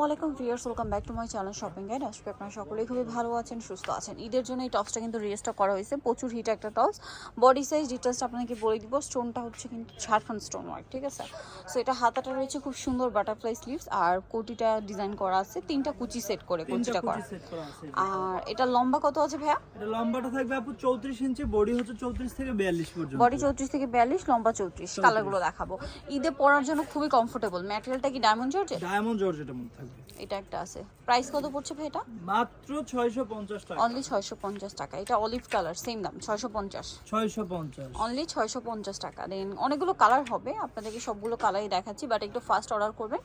ওয়ালাইকুম viewers, welcome back to my channel shopping guide. আজকে আপনারা সকলেই খুবই ভালো আছেন, সুস্থ আছেন। ঈদের জন্য এই টপসটা কিন্তু রিস্টক করা হয়েছে, প্রচুর হিট একটা টপস। বডি সাইজ ডিটেলসটা আপনাকে বলে দিব। স্টোনটা হচ্ছে কিন্তু ঝাড়খণ্ড স্টোন ওয়ার্ক, ঠিক আছে। সো এটা হাতাটা রয়েছে খুব সুন্দর বাটারফ্লাই স্লিভস, আর কোটিটা ডিজাইন করা আছে, তিনটা কুচি সেট করে কুচিটা করা। আর এটা লম্বা কত আছে ভাইয়া? এটা লম্বাটা থাকবে আপু 34 ইঞ্চি, বডি হচ্ছে 34 থেকে 42 পর্যন্ত। বডি 34 থেকে 42, লম্বা 34। কালারগুলো দেখাবো। ঈদে পরার জন্য খুবই কমফোর্টেবল। ম্যাটেরিয়ালটা কি ডায়মন্ড জর্জেট? ডায়মন্ড জর্জেটের মধ্যে থাকবে। এটা একটা আছে। প্রাইস কত পড়ছে ভাই এটা? মাত্র 650 টাকা। অনলি 650 টাকা। এটা অলিভ কালার, সেম দাম 650। 650 অনলি 650 টাকা। দেন অনেকগুলো কালার হবে, আপনাদেরকে সবগুলো কালারই দেখাচ্ছি, বাট একটু ফাস্ট অর্ডার করবেন।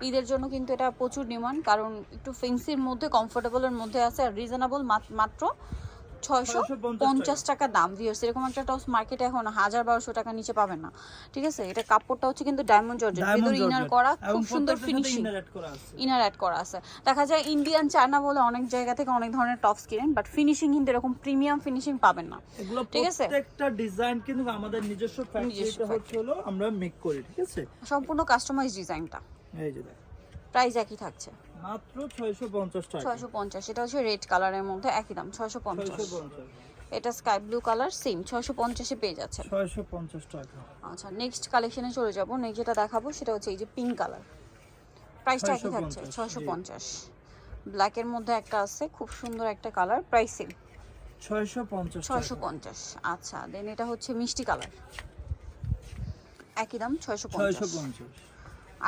ঈদের জন্য কিন্তু এটা প্রচুর ডিমান্ড, কারণ একটু ফেন্সির মধ্যে, কমফোর্টেবলের মধ্যে আছে, আর রিজনেবল, মাত্র 650 টাকা দাম। ভিউয়ার্স, এরকম একটা টপস মার্কেটে এখন 1000-1200 টাকা নিচে পাবেন না, ঠিক আছে। এটা কাপড়টা হচ্ছে কিন্তু ডায়মন্ড জর্জেট, ভিতরে ইনার করা, খুব সুন্দর ফিনিশিং, ইনার অ্যাড করা আছে। দেখা যায় ইন্ডিয়ান চায়না বলে অনেক জায়গা থেকে অনেক ধরনের টপস কিনেন, বাট ফিনিশিং কিন্তু এরকম প্রিমিয়াম ফিনিশিং পাবেন না, ঠিক আছে। প্রত্যেকটা ডিজাইন কিন্তু আমাদের নিজস্ব ফ্যাক্টরিতে হলো আমরা মেক করি, ঠিক আছে। সম্পূর্ণ কাস্টমাইজ ডিজাইনটা। এই যে দেখেন, প্রাইস একই থাকছে মাত্র 650 টাকা। 650। এটা হচ্ছে রেড কালারের মধ্যে, একই দাম 650। এটা স্কাই ব্লু কালার, সেম 650 এ পেয়ে যাচ্ছে। 650 টাকা। আচ্ছা, নেক্সট কালেকশনে চলে যাব। নেক্সট যেটা দেখাবো সেটা হচ্ছে এই যে পিঙ্ক কালার। প্রাইসটা একই থাকছে 650। ব্ল্যাকের মধ্যে একটা আছে, খুব সুন্দর একটা কালার, প্রাইস সেম 650। আচ্ছা, দেন এটা হচ্ছে মিষ্টি কালার, একই দাম 650।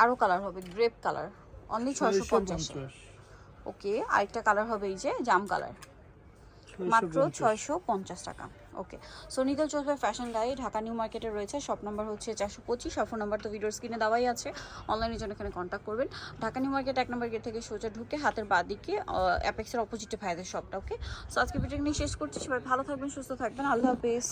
আরো কালার হবে, গ্রেপ কালার, অনলি 650। ওকে, আরেকটা কালার হবে এই যে জাম কালার, মাত্র 650 টাকা। ওকে, সো নিতে চলবে ফ্যাশন গাইড, ঢাকা নিউ মার্কেটে রয়েছে। শপ নাম্বার হচ্ছে 425, আর ফোন নাম্বার তো ভিডিওর স্ক্রিনে দেওয়াই আছে। অনলাইনের জন্য এখানে কন্ট্যাক্ট করবেন। ঢাকা নিউ মার্কেট 1 নম্বর গেট থেকে সোজা ঢুকে হাতের বাঁদিকে অ্যাপেক্সের অপোজিটে ভাইদের শপটা। ওকে, সো আজকে ভিডিও নিয়ে শেষ করছি। সবাই ভালো থাকবেন, সুস্থ থাকবেন, আল্লাহ হাফেজ।